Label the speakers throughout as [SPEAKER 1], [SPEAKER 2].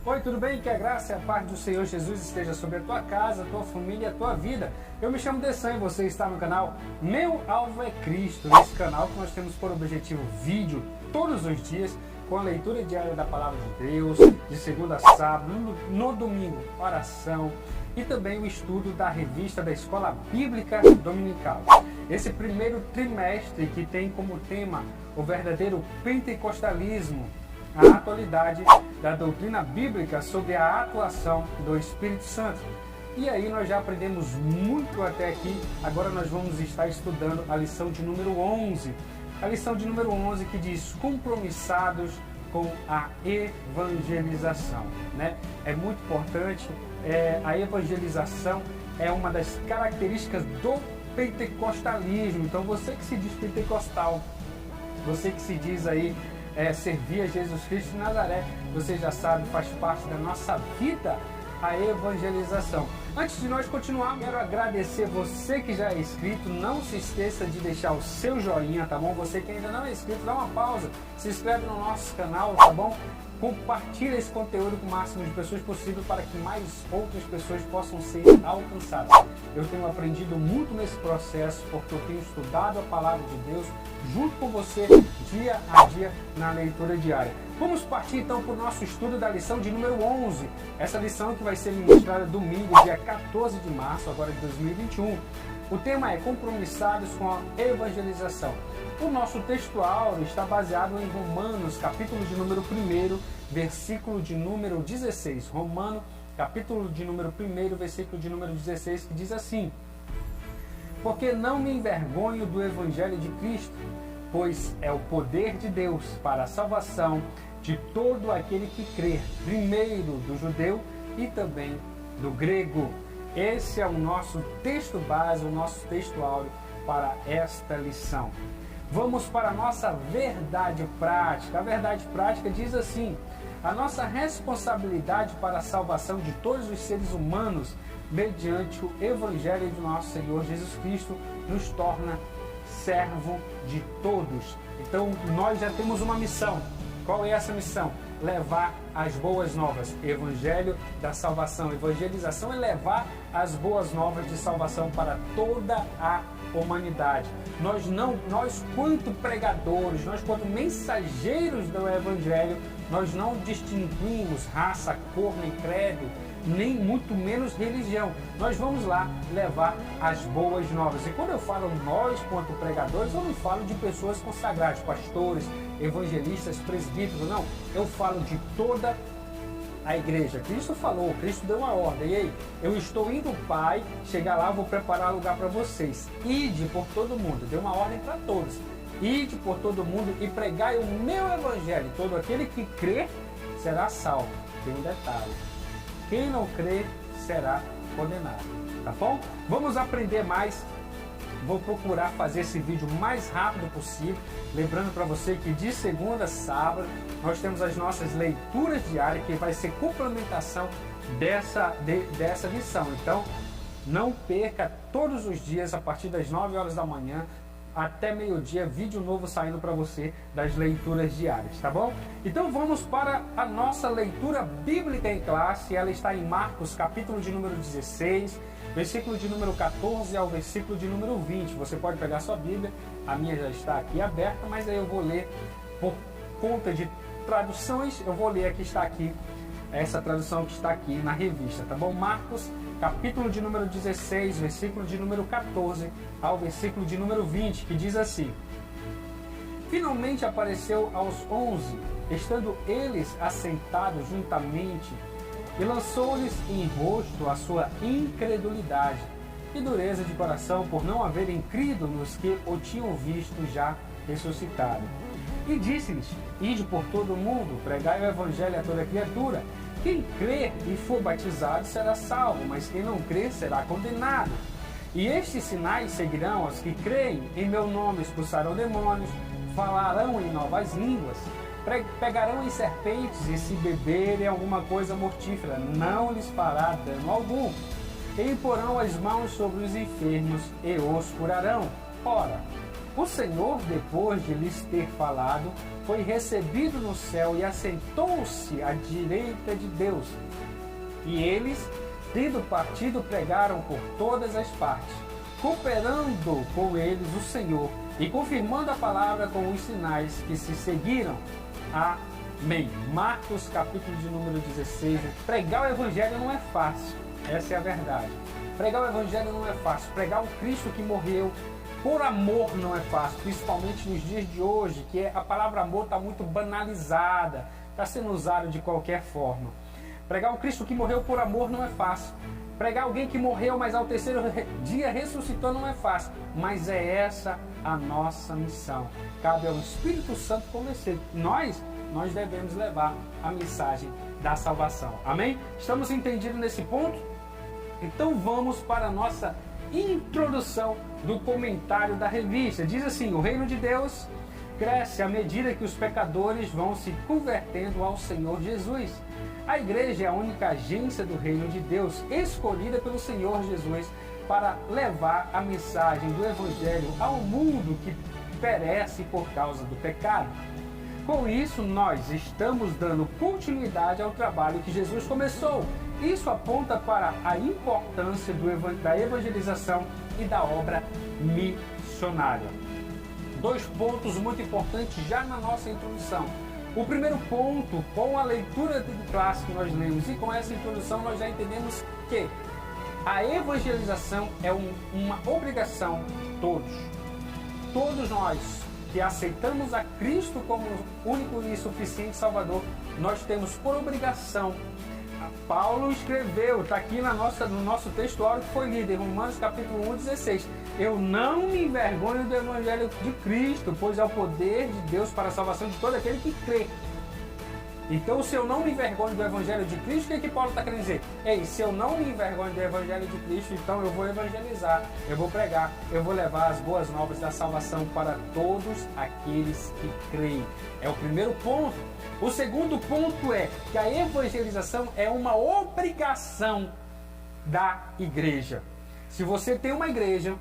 [SPEAKER 1] Oi, tudo bem? Que a graça e a paz do Senhor Jesus esteja sobre a tua casa, a tua família e a tua vida. Eu me chamo Dessan e você está no canal Meu Alvo é Cristo. Esse canal que nós temos por objetivo vídeo todos os dias, com a leitura diária da Palavra de Deus, de segunda a sábado, no domingo, oração e também o estudo da revista da Escola Bíblica Dominical. Esse primeiro trimestre que tem como tema o verdadeiro pentecostalismo, a atualidade da doutrina bíblica sobre a atuação do Espírito Santo. E aí nós já aprendemos muito até aqui, agora nós vamos estar estudando a lição de número 11. A lição de número 11 que diz compromissados com a evangelização. Né? É muito importante, a evangelização é uma das características do pentecostalismo. Então você que se diz pentecostal, você que se diz aí servir a Jesus Cristo de Nazaré, você já sabe, faz parte da nossa vida a evangelização. Antes de nós continuarmos, quero agradecer você que já é inscrito. Não se esqueça de deixar o seu joinha, tá bom? Você que ainda não é inscrito, dá uma pausa, se inscreve no nosso canal, tá bom? Compartilhe esse conteúdo com o máximo de pessoas possível para que mais outras pessoas possam ser alcançadas. Eu tenho aprendido muito nesse processo porque eu tenho estudado a Palavra de Deus junto com você dia a dia na leitura diária. Vamos partir então para o nosso estudo da lição de número 11. Essa lição que vai ser ministrada domingo, dia 14 de março, agora de 2021. O tema é compromissados com a evangelização. O nosso textual está baseado em Romanos, capítulo de número 1, versículo de número 16. Romanos, capítulo de número 1, versículo de número 16, que diz assim: porque não me envergonho do evangelho de Cristo, pois é o poder de Deus para a salvação de todo aquele que crê, primeiro do judeu e também do grego. Esse é o nosso texto base, o nosso texto áureo para esta lição. Vamos para a nossa verdade prática. A verdade prática diz assim: a nossa responsabilidade para a salvação de todos os seres humanos mediante o Evangelho de nosso Senhor Jesus Cristo nos torna servo de todos. Então nós já temos uma missão. Qual é essa missão? Levar as boas novas. Evangelho da salvação. Evangelização é levar as boas novas de salvação para toda a humanidade. Nós quanto pregadores, nós quanto mensageiros do Evangelho, nós não distinguimos raça, cor, nem credo, nem muito menos religião. Nós vamos lá levar as boas novas. E quando eu falo nós, quanto pregadores, eu não falo de pessoas consagradas, pastores, evangelistas, presbíteros, não. Eu falo de toda a igreja. Cristo falou, Cristo deu uma ordem. E aí, eu estou indo, Pai, chegar lá, vou preparar lugar para vocês. Ide por todo mundo. Deu uma ordem para todos. Ide por todo mundo e pregai o meu evangelho. Todo aquele que crê será salvo. Tem um detalhe: quem não crê será condenado. Tá bom? Vamos aprender mais. Vou procurar fazer esse vídeo o mais rápido possível. Lembrando para você que de segunda a sábado nós temos as nossas leituras diárias, que vai ser complementação dessa lição. Então, não perca todos os dias, a partir das 9 horas da manhã até meio-dia, vídeo novo saindo para você das leituras diárias, tá bom? Então vamos para a nossa leitura bíblica em classe. Ela está em Marcos, capítulo de número 16, versículo de número 14 ao versículo de número 20. Você pode pegar sua Bíblia, a minha já está aqui aberta, mas aí eu vou ler por conta de traduções. Eu vou ler a que está aqui, essa tradução que está aqui na revista, tá bom? Marcos, capítulo de número 16, versículo de número 14 ao versículo de número 20, que diz assim: finalmente apareceu aos 11, estando eles assentados juntamente, e lançou-lhes em rosto a sua incredulidade e dureza de coração, por não haverem crido nos que o tinham visto já ressuscitado. E disse-lhes: ide por todo o mundo, pregai o evangelho a toda criatura. Quem crer e for batizado será salvo, mas quem não crer será condenado. E estes sinais seguirão aos que creem: em meu nome expulsarão demônios, falarão em novas línguas, pegarão em serpentes, e se beberem alguma coisa mortífera, não lhes fará dano algum. E imporão as mãos sobre os enfermos e os curarão. Ora, O Senhor, depois de lhes ter falado, foi recebido no céu e assentou-se à direita de Deus. E eles, tendo partido, pregaram por todas as partes, cooperando com eles o Senhor e confirmando a palavra com os sinais que se seguiram. Amém. Marcos, capítulo de número 16. Pregar o Evangelho não é fácil. Essa é a verdade. Pregar o Evangelho não é fácil. Pregar o Cristo que morreu por amor não é fácil, principalmente nos dias de hoje, que a palavra amor está muito banalizada, está sendo usada de qualquer forma. Pregar um Cristo que morreu por amor não é fácil. Pregar alguém que morreu, mas ao terceiro dia ressuscitou não é fácil. Mas é essa a nossa missão. Cabe ao Espírito Santo convencer. Nós devemos levar a mensagem da salvação. Amém? Estamos entendidos nesse ponto? Então vamos para a nossa introdução do comentário da revista. Diz assim: o reino de Deus cresce à medida que os pecadores vão se convertendo ao Senhor Jesus. A igreja é a única agência do reino de Deus, escolhida pelo Senhor Jesus para levar a mensagem do Evangelho ao mundo que perece por causa do pecado. Com isso, nós estamos dando continuidade ao trabalho que Jesus começou. Isso aponta para a importância da evangelização e da obra missionária. 2 pontos muito importantes já na nossa introdução. O primeiro ponto, com a leitura do clássico que nós lemos e com essa introdução nós já entendemos que a evangelização é uma obrigação de todos. Todos nós que aceitamos a Cristo como único e suficiente Salvador, nós temos por obrigação. Paulo escreveu, está aqui no nosso textuário que foi lido, em Romanos capítulo 1, 16. Eu não me envergonho do Evangelho de Cristo, pois é o poder de Deus para a salvação de todo aquele que crê. Então, se eu não me envergonho do Evangelho de Cristo, o que Paulo está querendo dizer? Ei, se eu não me envergonho do Evangelho de Cristo, então eu vou evangelizar, eu vou pregar, eu vou levar as boas novas da salvação para todos aqueles que creem. É o primeiro ponto. O segundo ponto é que a evangelização é uma obrigação da igreja. Se você tem uma igreja,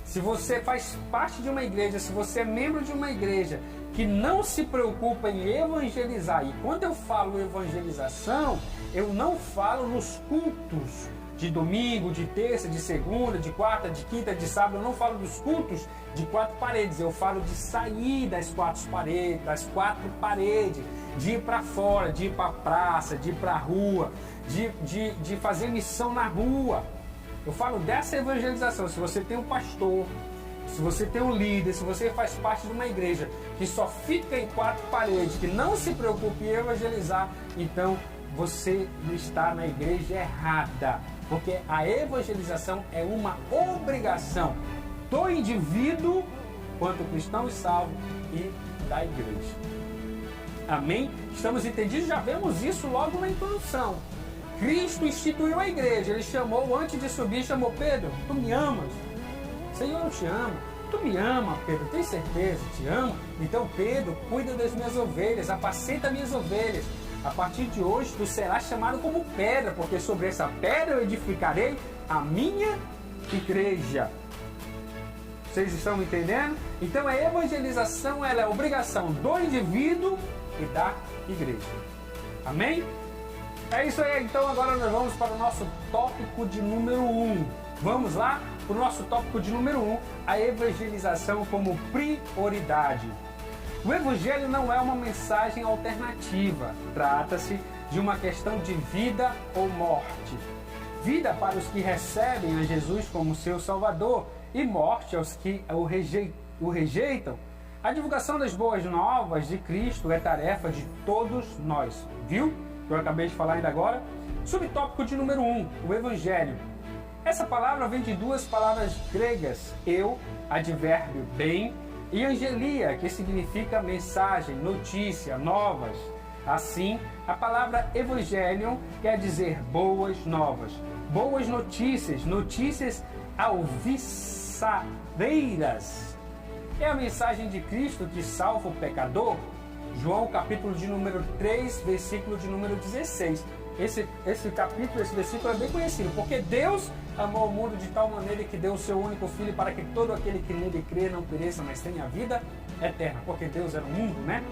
[SPEAKER 1] se você faz parte de uma igreja, se você é membro de uma igreja que não se preocupa em evangelizar, e quando eu falo evangelização, eu não falo nos cultos de domingo, de terça, de segunda, de quarta, de quinta, de sábado, eu não falo dos cultos de 4 paredes, eu falo de sair das 4 paredes, de ir para fora, de ir para a praça, de ir para a rua, de fazer missão na rua. Eu falo dessa evangelização. Se você tem um pastor, se você tem um líder, se você faz parte de uma igreja que só fica em 4 paredes, que não se preocupa em evangelizar, então você está na igreja errada. Porque a evangelização é uma obrigação do indivíduo, quanto cristão e salvo, e da igreja. Amém? Estamos entendidos? Já vemos isso logo na introdução. Cristo instituiu a igreja. Ele chamou, antes de subir, chamou Pedro: tu me amas? Senhor, eu te amo. Tu me ama, Pedro? Tem certeza? Te amo? Então, Pedro, cuida das minhas ovelhas, apacenta minhas ovelhas. A partir de hoje, tu serás chamado como pedra, porque sobre essa pedra eu edificarei a minha igreja. Vocês estão entendendo? Então, a evangelização ela é obrigação do indivíduo e da igreja. Amém? É isso aí. Então, agora nós vamos para o nosso tópico de número 1. Vamos lá? Para o nosso tópico de número 1, a evangelização como prioridade. O Evangelho não é uma mensagem alternativa, trata-se de uma questão de vida ou morte. Vida para os que recebem a Jesus como seu Salvador e morte aos que o rejeitam. A divulgação das boas novas de Cristo é tarefa de todos nós. Viu? Eu acabei de falar ainda agora. Subtópico de número 1, o Evangelho. Essa palavra vem de 2 palavras gregas, eu, advérbio bem, e angelia, que significa mensagem, notícia, novas. Assim, a palavra evangelion quer dizer boas novas, boas notícias, notícias alvissadeiras. É a mensagem de Cristo que salva o pecador? João capítulo de número 3, versículo de número 16. Esse capítulo, esse versículo é bem conhecido, porque Deus amou o mundo de tal maneira que deu o seu único Filho para que todo aquele que nele crê não pereça, mas tenha a vida eterna, porque Deus era o mundo, né?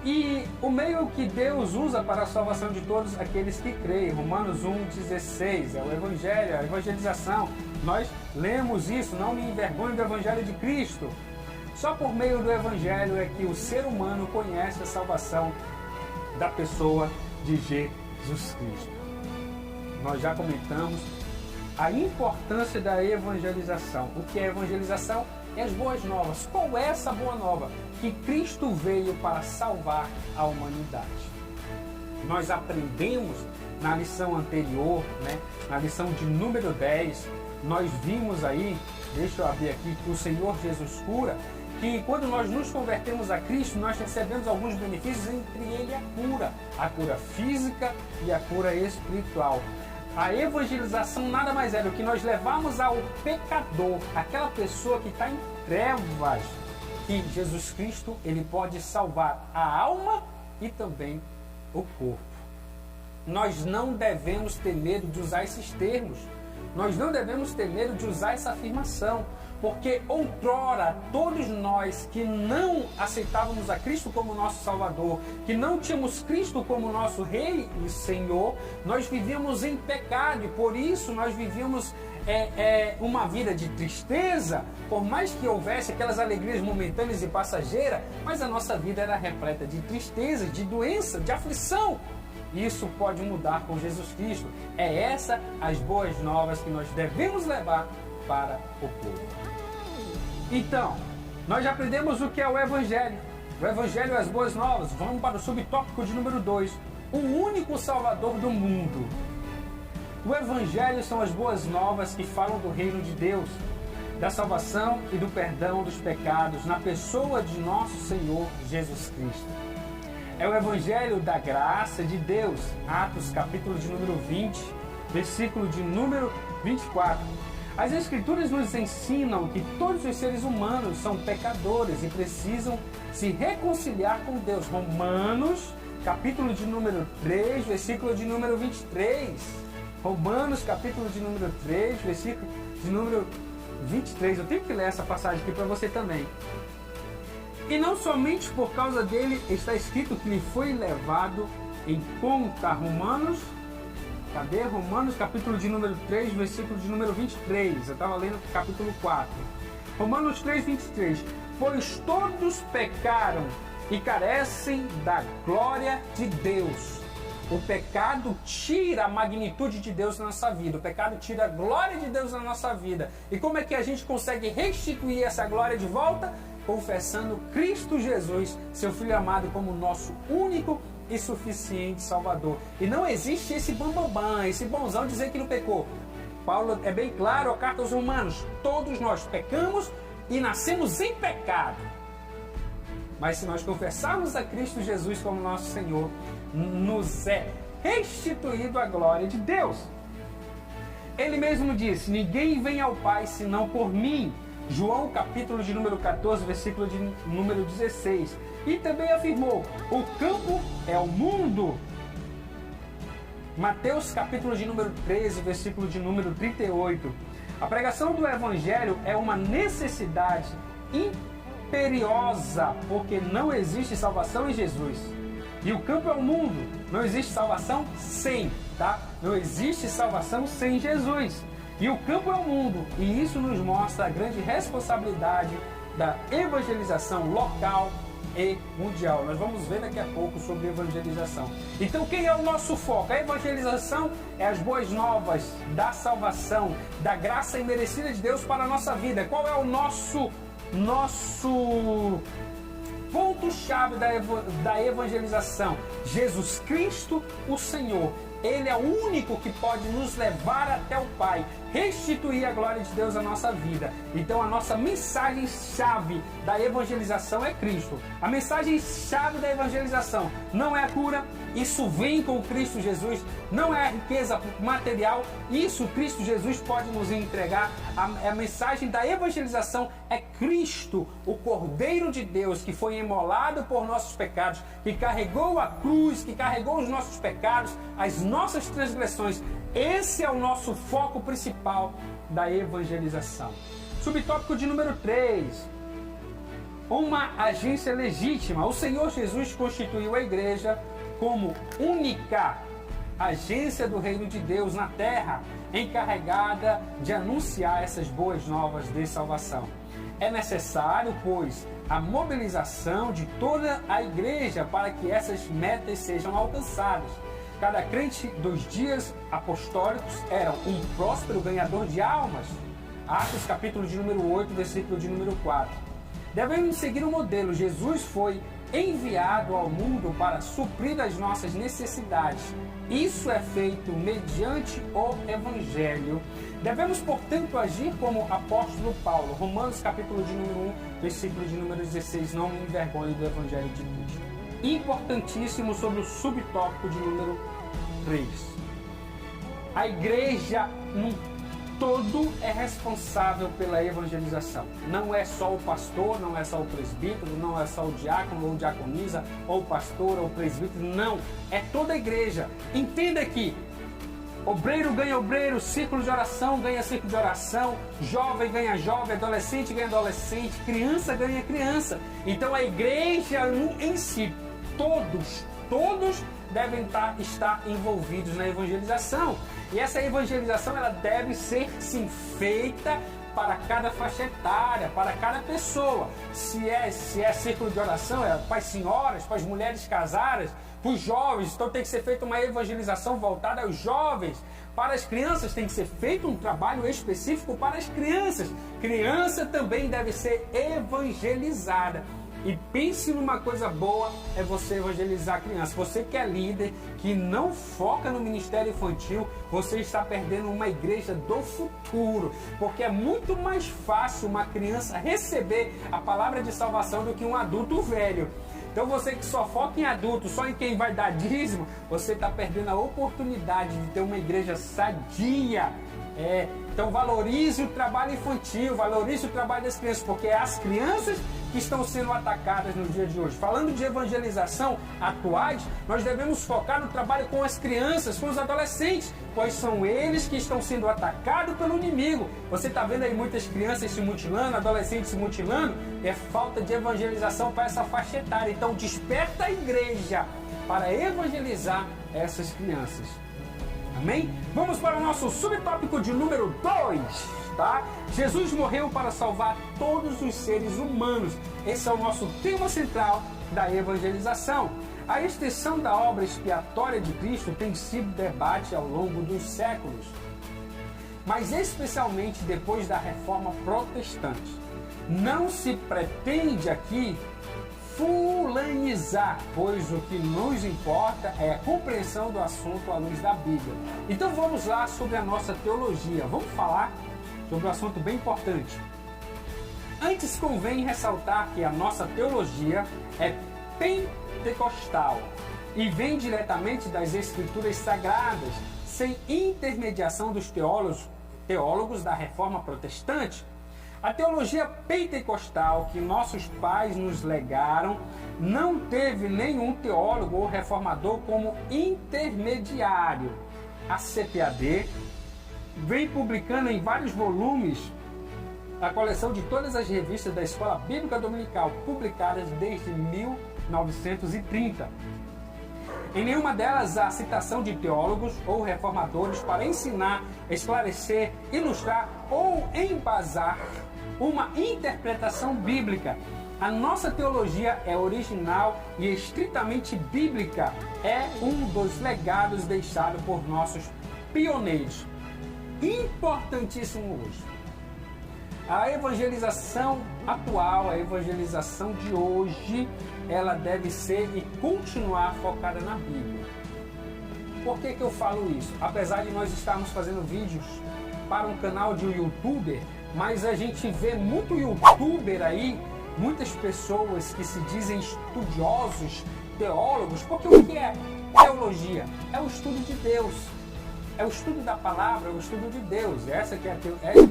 [SPEAKER 1] E o meio que Deus usa para a salvação de todos aqueles que creem, Romanos 1,16, é o Evangelho, a evangelização. Nós lemos isso, não me envergonhe do Evangelho de Cristo. Só por meio do Evangelho é que o ser humano conhece a salvação da pessoa de Jesus Cristo. Nós já comentamos a importância da evangelização. O que é evangelização? É as boas novas. Qual é essa boa nova? Que Cristo veio para salvar a humanidade. Nós aprendemos na lição anterior, né, na lição de número 10, nós vimos aí, deixa eu abrir aqui, que o Senhor Jesus cura, que quando nós nos convertemos a Cristo, nós recebemos alguns benefícios, entre ele a cura física e a cura espiritual. A evangelização nada mais é do que nós levamos ao pecador, aquela pessoa que está em trevas, que Jesus Cristo ele pode salvar a alma e também o corpo. Nós não devemos ter medo de usar esses termos. Nós não devemos ter medo de usar essa afirmação, porque outrora todos nós que não aceitávamos a Cristo como nosso Salvador, que não tínhamos Cristo como nosso Rei e Senhor, nós vivíamos em pecado e por isso nós vivíamos uma vida de tristeza, por mais que houvesse aquelas alegrias momentâneas e passageiras, mas a nossa vida era repleta de tristeza, de doença, de aflição. Isso pode mudar com Jesus Cristo. É essa as boas novas que nós devemos levar para o povo. Então, nós já aprendemos o que é o Evangelho. O Evangelho é as boas novas. Vamos para o subtópico de número 2. O único Salvador do mundo. O Evangelho são as boas novas que falam do reino de Deus, da salvação e do perdão dos pecados na pessoa de nosso Senhor Jesus Cristo. É o Evangelho da graça de Deus, Atos capítulo de número 20, versículo de número 24. As Escrituras nos ensinam que todos os seres humanos são pecadores e precisam se reconciliar com Deus. Romanos capítulo de número 3, versículo de número 23. Romanos capítulo de número 3, versículo de número 23. Eu tenho que ler essa passagem aqui para você também. E não somente por causa dele está escrito que lhe foi levado em conta. Romanos, cadê? Romanos capítulo de número 3, versículo de número 23. Eu estava lendo capítulo 4. Romanos 3, 23. Pois todos pecaram e carecem da glória de Deus. O pecado tira a magnitude de Deus na nossa vida. O pecado tira a glória de Deus na nossa vida. E como é que a gente consegue restituir essa glória de volta? Confessando Cristo Jesus, seu Filho amado, como nosso único e suficiente Salvador. E não existe esse bambambam, esse bonzão dizer que não pecou. Paulo é bem claro, a carta aos Romanos, todos nós pecamos e nascemos em pecado. Mas se nós confessarmos a Cristo Jesus como nosso Senhor, nos é restituído a glória de Deus. Ele mesmo disse, ninguém vem ao Pai senão por mim. João capítulo de número 14, versículo de número 16. E também afirmou, o campo é o mundo. Mateus capítulo de número 13, versículo de número 38. A pregação do Evangelho é uma necessidade imperiosa, porque não existe salvação em Jesus. E o campo é o mundo. Não existe salvação sem, tá? Não existe salvação sem Jesus. E o campo é o mundo. E isso nos mostra a grande responsabilidade da evangelização local e mundial. Nós vamos ver daqui a pouco sobre evangelização. Então quem é o nosso foco? A evangelização é as boas novas da salvação, da graça imerecida de Deus para a nossa vida. Qual é o nosso ponto-chave da evangelização? Jesus Cristo, o Senhor. Ele é o único que pode nos levar até o Pai, restituir a glória de Deus à nossa vida. Então a nossa mensagem-chave da evangelização é Cristo. A mensagem-chave da evangelização não é a cura, isso vem com Cristo Jesus, não é a riqueza material, isso Cristo Jesus pode nos entregar. A mensagem da evangelização é Cristo, o Cordeiro de Deus, que foi imolado por nossos pecados, que carregou a cruz, que carregou os nossos pecados, as nossas transgressões. Esse é o nosso foco principal da evangelização. Subtópico de número 3. Uma agência legítima. O Senhor Jesus constituiu a igreja como única agência do reino de Deus na terra, encarregada de anunciar essas boas novas de salvação. É necessário, pois, a mobilização de toda a igreja para que essas metas sejam alcançadas. Cada crente dos dias apostólicos era um próspero ganhador de almas. Atos capítulo de número 8, versículo de número 4. Devemos seguir o modelo. Jesus foi enviado ao mundo para suprir as nossas necessidades. Isso é feito mediante o Evangelho. Devemos, portanto, agir como apóstolo Paulo. Romanos capítulo de número 1, versículo de número 16. Não me envergonhe do Evangelho de Cristo. Importantíssimo sobre o subtópico de número 3. A igreja no todo é responsável pela evangelização. Não é só o pastor, não é só o presbítero, não é só o diácono ou diaconisa, ou o pastor ou o presbítero, não. É toda a igreja. Entenda que obreiro ganha obreiro, círculo de oração ganha círculo de oração, jovem ganha jovem, adolescente ganha adolescente, criança ganha criança. Então a igreja em si, todos devem estar envolvidos na evangelização. E essa evangelização ela deve ser sim feita para cada faixa etária, para cada pessoa. Se é círculo de oração, é para as senhoras, para as mulheres casadas, para os jovens, então tem que ser feita uma evangelização voltada aos jovens. Para as crianças tem que ser feito um trabalho específico para as crianças. Criança também deve ser evangelizada. E pense numa coisa boa, é você evangelizar a criança. Você que é líder, que não foca no ministério infantil, você está perdendo uma igreja do futuro. Porque é muito mais fácil uma criança receber a palavra de salvação do que um adulto velho. Então você que só foca em adulto, só em quem vai dar dízimo, você está perdendo a oportunidade de ter uma igreja sadia. Então valorize o trabalho infantil, valorize o trabalho das crianças, porque é as crianças que estão sendo atacadas no dia de hoje. Falando de evangelização atuais, nós devemos focar no trabalho com as crianças, com os adolescentes, pois são eles que estão sendo atacados pelo inimigo. Você está vendo aí muitas crianças se mutilando, adolescentes se mutilando, é falta de evangelização para essa faixa etária. Então desperta a igreja para evangelizar essas crianças. Amém? Vamos para o nosso subtópico de número 2, tá? Jesus morreu para salvar todos os seres humanos. Esse é o nosso tema central da evangelização. A extensão da obra expiatória de Cristo tem sido debate ao longo dos séculos, mas especialmente depois da Reforma Protestante. Não se pretende aqui fulanizar, pois o que nos importa é a compreensão do assunto à luz da Bíblia. Então vamos lá sobre a nossa teologia. Vamos falar sobre um assunto bem importante. Antes convém ressaltar que a nossa teologia é pentecostal e vem diretamente das Escrituras Sagradas, sem intermediação dos teólogos da Reforma Protestante. A teologia pentecostal que nossos pais nos legaram não teve nenhum teólogo ou reformador como intermediário. A CPAD vem publicando em vários volumes a coleção de todas as revistas da Escola Bíblica Dominical, publicadas desde 1930. Em nenhuma delas há citação de teólogos ou reformadores para ensinar, esclarecer, ilustrar ou embasar uma interpretação bíblica. A nossa teologia é original e estritamente bíblica. É um dos legados deixados por nossos pioneiros. Importantíssimo hoje. A evangelização atual, a evangelização de hoje, ela deve ser e continuar focada na Bíblia. Por que eu falo isso? Apesar de nós estarmos fazendo vídeos para um canal de um youtuber, mas a gente vê muito youtuber aí, muitas pessoas que se dizem estudiosos, teólogos, porque o que é teologia? É o estudo de Deus, é o estudo da palavra, é o estudo de Deus.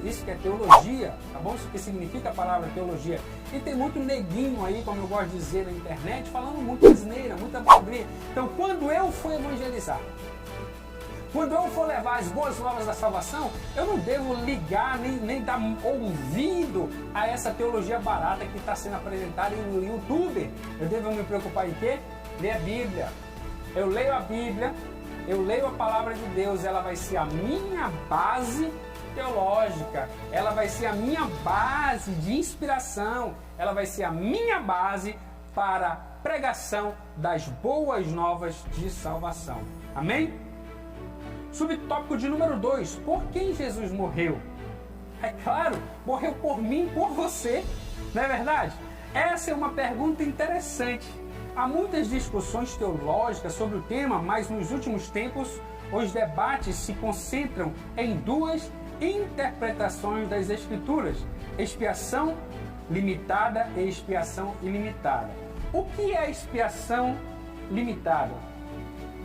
[SPEAKER 1] Isso que é teologia, tá bom? Isso que significa a palavra teologia. E tem muito neguinho aí, como eu gosto de dizer na internet, falando muita asneira, muita abobrinha. Então, quando eu for evangelizar, quando eu for levar as boas novas da salvação, eu não devo ligar nem dar ouvido a essa teologia barata que está sendo apresentada no YouTube. Eu devo me preocupar em quê? Ler a Bíblia. Eu leio a Bíblia, eu leio a palavra de Deus, ela vai ser a minha base teológica, ela vai ser a minha base de inspiração, ela vai ser a minha base para a pregação das boas novas de salvação. Amém? Subtópico de número 2, por quem Jesus morreu? É claro, morreu por mim, por você, não é verdade? Essa é uma pergunta interessante. Há muitas discussões teológicas sobre o tema, mas nos últimos tempos os debates se concentram em duas interpretações das Escrituras: expiação limitada e expiação ilimitada. O que é expiação limitada?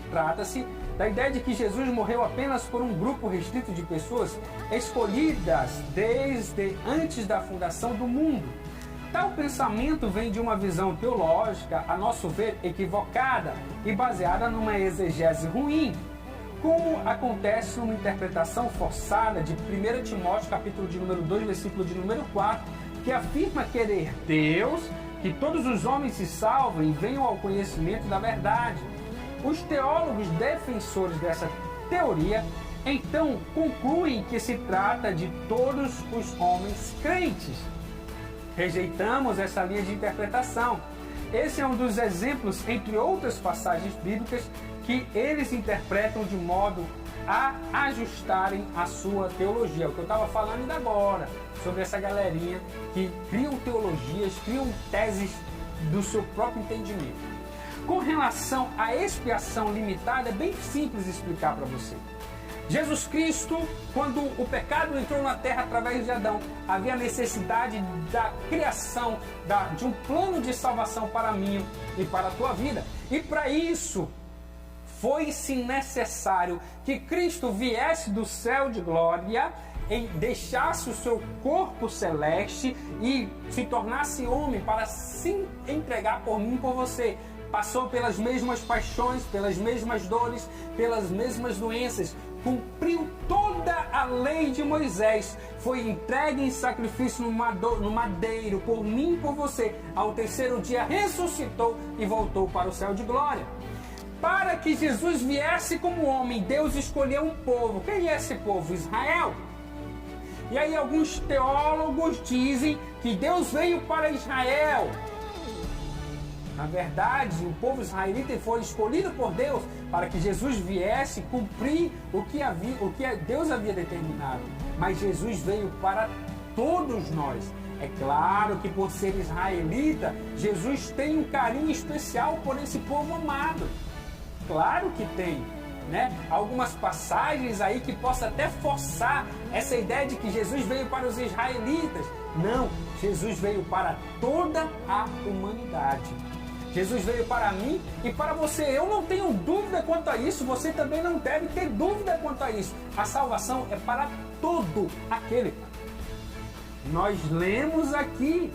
[SPEAKER 1] Trata-se da ideia de que Jesus morreu apenas por um grupo restrito de pessoas escolhidas desde antes da fundação do mundo. Tal pensamento vem de uma visão teológica, a nosso ver, equivocada e baseada numa exegese ruim, como acontece numa interpretação forçada de 1 Timóteo, capítulo de número 2, versículo de número 4, que afirma querer Deus, que todos os homens se salvem e venham ao conhecimento da verdade. Os teólogos defensores dessa teoria, então, concluem que se trata de todos os homens crentes. Rejeitamos essa linha de interpretação. Esse é um dos exemplos, entre outras passagens bíblicas, que eles interpretam de modo a ajustarem a sua teologia. O que eu estava falando ainda agora, sobre essa galerinha que criam teologias, criam teses do seu próprio entendimento. Com relação à expiação limitada, é bem simples explicar para você. Jesus Cristo, quando o pecado entrou na terra através de Adão, havia necessidade da criação de um plano de salvação para mim e para a tua vida. E para isso, foi-se necessário que Cristo viesse do céu de glória, deixasse o seu corpo celeste e se tornasse homem para se entregar por mim e por você. Passou pelas mesmas paixões, pelas mesmas dores, pelas mesmas doenças, cumpriu toda a lei de Moisés, foi entregue em sacrifício no madeiro por mim e por você. Ao terceiro dia ressuscitou e voltou para o céu de glória. Para que Jesus viesse como homem, Deus escolheu um povo. Quem é esse povo? Israel. E aí alguns teólogos dizem que Deus veio para Israel. Na verdade, o povo israelita foi escolhido por Deus para que Jesus viesse cumprir o que Deus havia determinado. Mas Jesus veio para todos nós. É claro que por ser israelita, Jesus tem um carinho especial por esse povo amado. Claro que tem, né? Algumas passagens aí que possa até forçar essa ideia de que Jesus veio para os israelitas. Não, Jesus veio para toda a humanidade. Jesus veio para mim e para você. Eu não tenho dúvida quanto a isso, você também não deve ter dúvida quanto a isso. A salvação é para todo aquele. Nós lemos aqui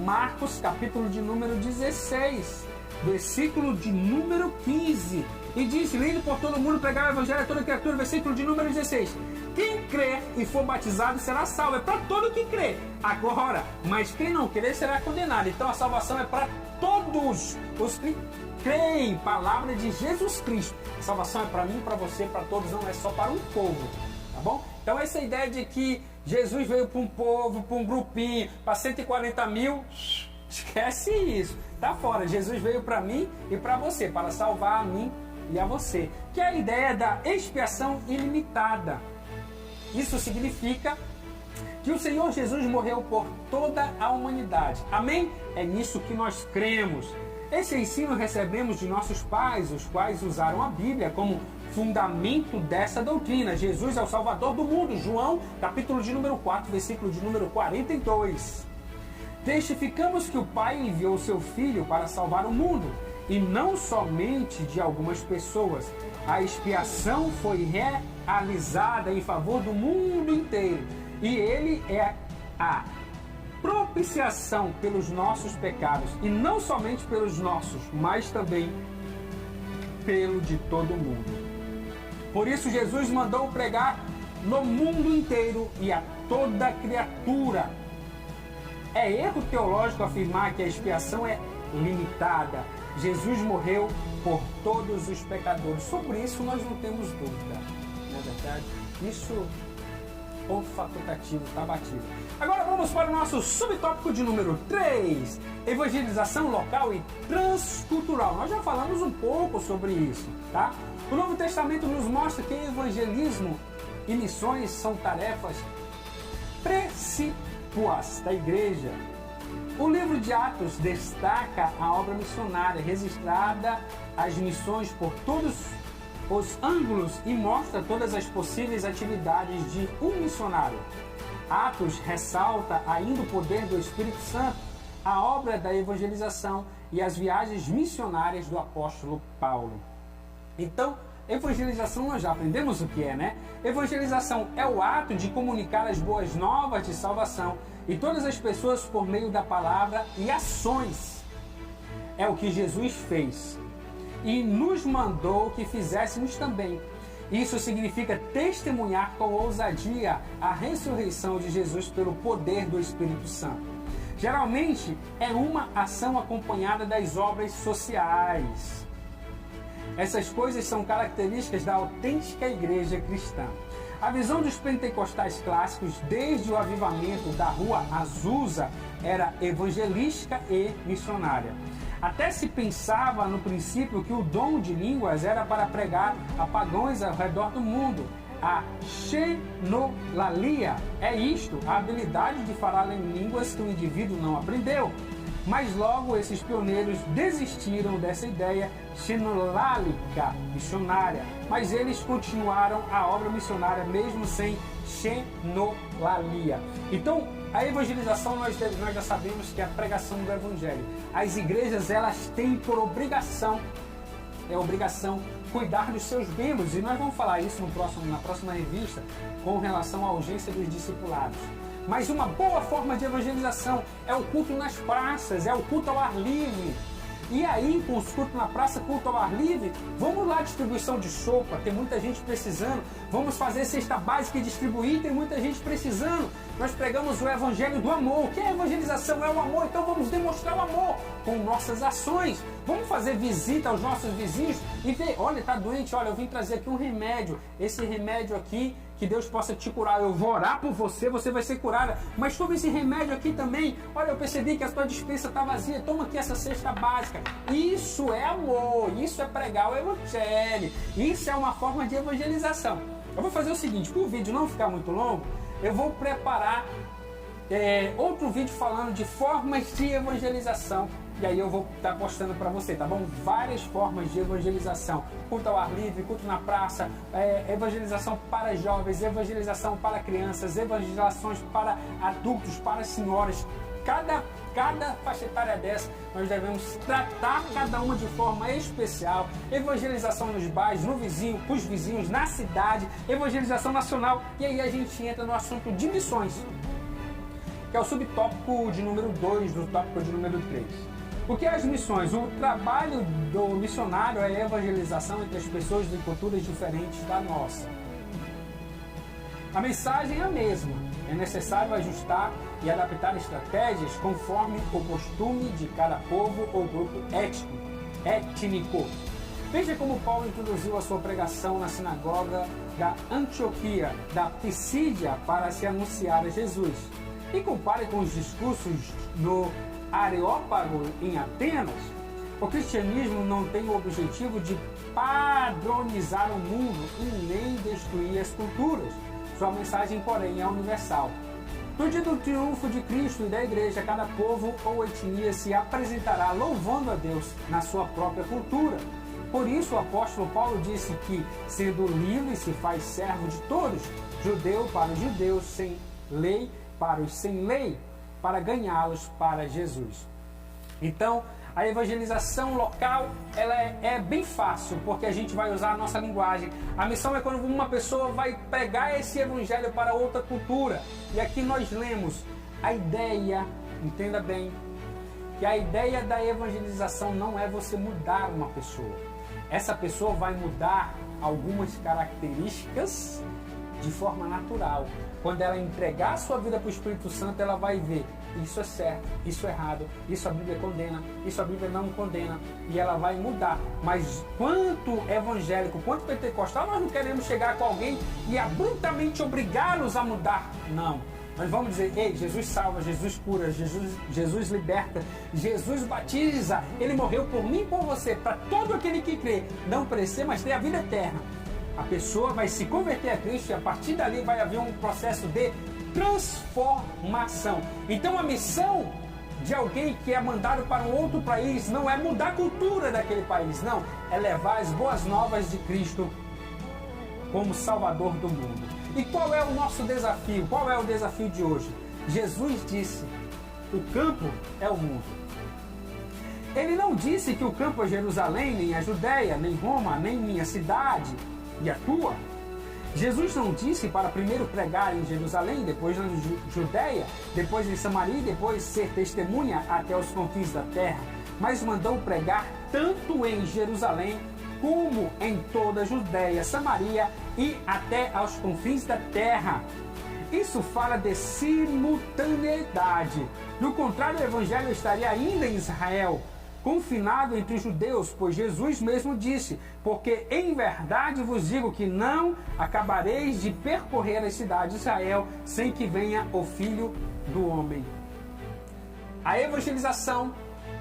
[SPEAKER 1] Marcos capítulo de número 16, versículo de número 15. E diz, lido por todo mundo, pregar o evangelho a toda criatura, versículo de número 16. Quem crer e for batizado será salvo. É para todo que crê. Agora, mas quem não crer será condenado. Então a salvação é para todos os que creem. Palavra de Jesus Cristo. A salvação é para mim, para você, para todos. Não é só para um povo. Tá bom? Então essa ideia de que Jesus veio para um povo, para um grupinho, para 140 mil... Esquece isso. Tá fora. Jesus veio para mim e para você. Para salvar a mim e a você. Que é a ideia da expiação ilimitada. Isso significa que o Senhor Jesus morreu por toda a humanidade. Amém? É nisso que nós cremos. Esse ensino recebemos de nossos pais, os quais usaram a Bíblia como fundamento dessa doutrina. Jesus é o Salvador do mundo. João, capítulo de número 4, versículo de número 42. Testificamos que o Pai enviou o seu Filho para salvar o mundo, e não somente de algumas pessoas. A expiação foi realizada em favor do mundo inteiro, e ele é a propiciação pelos nossos pecados, e não somente pelos nossos, mas também pelo de todo mundo. Por isso Jesus mandou pregar no mundo inteiro e a toda criatura. É erro teológico afirmar que a expiação é limitada. Jesus morreu por todos os pecadores. Sobre isso nós não temos dúvida. Não é verdade? Isso, ponto facultativo, está batido. Agora vamos para o nosso subtópico de número 3. Evangelização local e transcultural. Nós já falamos um pouco sobre isso, tá? O Novo Testamento nos mostra que evangelismo e missões são tarefas precípuas da igreja. O livro de Atos destaca a obra missionária registrada, as missões por todos os ângulos e mostra todas as possíveis atividades de um missionário. Atos ressalta ainda o poder do Espírito Santo, a obra da evangelização e as viagens missionárias do apóstolo Paulo. Então, evangelização nós já aprendemos o que é, né? Evangelização é o ato de comunicar as boas novas de salvação e todas as pessoas por meio da palavra e ações. É o que Jesus fez e nos mandou que fizéssemos também. Isso significa testemunhar com ousadia a ressurreição de Jesus pelo poder do Espírito Santo. Geralmente é uma ação acompanhada das obras sociais. Essas coisas são características da autêntica igreja cristã. A visão dos pentecostais clássicos, desde o avivamento da Rua Azusa, era evangelística e missionária. Até se pensava no princípio que o dom de línguas era para pregar a pagãos ao redor do mundo. A xenolalia é isto, a habilidade de falar em línguas que o indivíduo não aprendeu. Mas logo esses pioneiros desistiram dessa ideia xenolálica missionária, mas eles continuaram a obra missionária mesmo sem xenolalia. Então, a evangelização nós já sabemos que é a pregação do evangelho. As igrejas elas têm por obrigação cuidar dos seus membros, e nós vamos falar isso na próxima revista com relação à urgência dos discipulados. Mas uma boa forma de evangelização é o culto nas praças, é o culto ao ar livre. E aí, com os cultos na praça, culto ao ar livre, vamos lá, distribuição de sopa, tem muita gente precisando. Vamos fazer cesta básica e distribuir, tem muita gente precisando. Nós pregamos o evangelho do amor. O que é evangelização? É o amor, então vamos demonstrar o amor com nossas ações. Vamos fazer visita aos nossos vizinhos e ver, olha, está doente, olha, eu vim trazer aqui um remédio. Esse remédio aqui, que Deus possa te curar. Eu vou orar por você, você vai ser curada. Mas toma esse remédio aqui também. Olha, eu percebi que a tua despensa está vazia. Toma aqui essa cesta básica. Isso é amor, isso é pregar o evangelho. Isso é uma forma de evangelização. Eu vou fazer o seguinte, para o vídeo não ficar muito longo, eu vou preparar outro vídeo falando de formas de evangelização. E aí eu vou estar postando para você, tá bom? Várias formas de evangelização. Culto ao ar livre, culto na praça, evangelização para jovens, evangelização para crianças, evangelizações para adultos, para senhoras. Cada faixa etária dessa, nós devemos tratar cada uma de forma especial. Evangelização nos bairros, no vizinho, com os vizinhos, na cidade, evangelização nacional. E aí a gente entra no assunto de missões, que é o subtópico de número 2 do tópico de número 3. O que é as missões? O trabalho do missionário é a evangelização entre as pessoas de culturas diferentes da nossa. A mensagem é a mesma. É necessário ajustar e adaptar estratégias conforme o costume de cada povo ou grupo étnico. Veja como Paulo introduziu a sua pregação na sinagoga da Antioquia, da Pisídia, para se anunciar a Jesus. E compare com os discursos no Areópago em Atenas. O cristianismo não tem o objetivo de padronizar o mundo e nem destruir as culturas. Sua mensagem, porém, é universal. No dia do triunfo de Cristo e da igreja, cada povo ou etnia se apresentará louvando a Deus na sua própria cultura. Por isso o apóstolo Paulo disse que, sendo livre, se faz servo de todos, judeu para os judeus, sem lei para os sem lei, para ganhá-los para Jesus. Então, a evangelização local ela é bem fácil, porque a gente vai usar a nossa linguagem. A missão é quando uma pessoa vai pregar esse evangelho para outra cultura. E aqui nós lemos a ideia, entenda bem, que a ideia da evangelização não é você mudar uma pessoa. Essa pessoa vai mudar algumas características de forma natural. Quando ela entregar a sua vida para o Espírito Santo, ela vai ver isso é certo, isso é errado, isso a Bíblia condena, isso a Bíblia não condena, e ela vai mudar. Mas quanto evangélico, quanto pentecostal, nós não queremos chegar com alguém e abruptamente obrigá-los a mudar. Não. Nós vamos dizer, ei, Jesus salva, Jesus cura, Jesus liberta, Jesus batiza, Ele morreu por mim e por você, para todo aquele que crê, não perecer, mas ter a vida eterna. A pessoa vai se converter a Cristo e a partir dali vai haver um processo de transformação. Então a missão de alguém que é mandado para um outro país não é mudar a cultura daquele país, não. É levar as boas novas de Cristo como Salvador do mundo. E qual é o nosso desafio? Qual é o desafio de hoje? Jesus disse, o campo é o mundo. Ele não disse que o campo é Jerusalém, nem a Judéia, nem Roma, nem minha cidade e a tua. Jesus não disse para primeiro pregar em Jerusalém, depois na Judéia, depois em Samaria e depois ser testemunha até os confins da terra, mas mandou pregar tanto em Jerusalém como em toda a Judéia, Samaria e até aos confins da terra. Isso fala de simultaneidade. No contrário, o evangelho estaria ainda em Israel, confinado entre os judeus, pois Jesus mesmo disse, porque em verdade vos digo que não acabareis de percorrer as cidades de Israel sem que venha o Filho do Homem. A evangelização,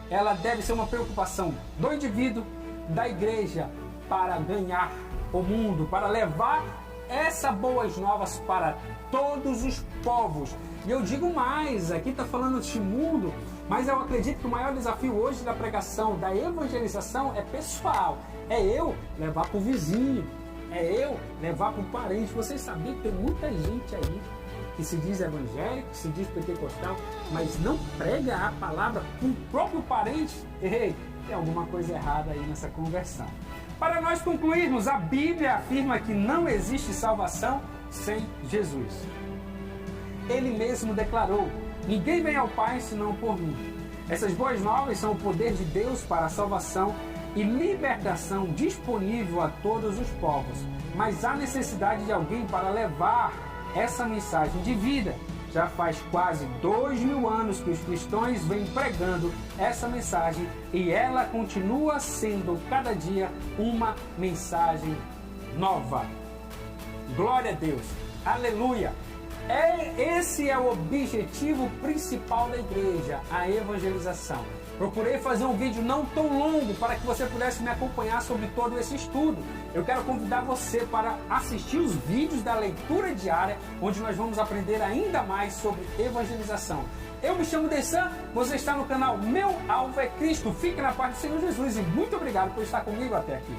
[SPEAKER 1] ela deve ser uma preocupação do indivíduo, da igreja, para ganhar o mundo, para levar essas boas novas para todos os povos. E eu digo mais, aqui está falando de mundo, mas eu acredito que o maior desafio hoje da pregação, da evangelização é pessoal. É eu levar para o vizinho, é eu levar para o parente. Vocês sabiam que tem muita gente aí que se diz evangélico, que se diz pentecostal, mas não prega a palavra para o próprio parente? Ei, tem alguma coisa errada aí nessa conversão. Para nós concluirmos, a Bíblia afirma que não existe salvação sem Jesus. Ele mesmo declarou, ninguém vem ao Pai senão por mim. Essas boas novas são o poder de Deus para a salvação e libertação disponível a todos os povos. Mas há necessidade de alguém para levar essa mensagem de vida. Já faz quase 2000 anos que os cristãos vêm pregando essa mensagem e ela continua sendo cada dia uma mensagem nova. Glória a Deus! Aleluia! Esse é o objetivo principal da igreja, a evangelização. Procurei fazer um vídeo não tão longo para que você pudesse me acompanhar sobre todo esse estudo. Eu quero convidar você para assistir os vídeos da leitura diária, onde nós vamos aprender ainda mais sobre evangelização. Eu me chamo Dessan, você está no canal Meu Alvo é Cristo. Fique na paz do Senhor Jesus e muito obrigado por estar comigo até aqui.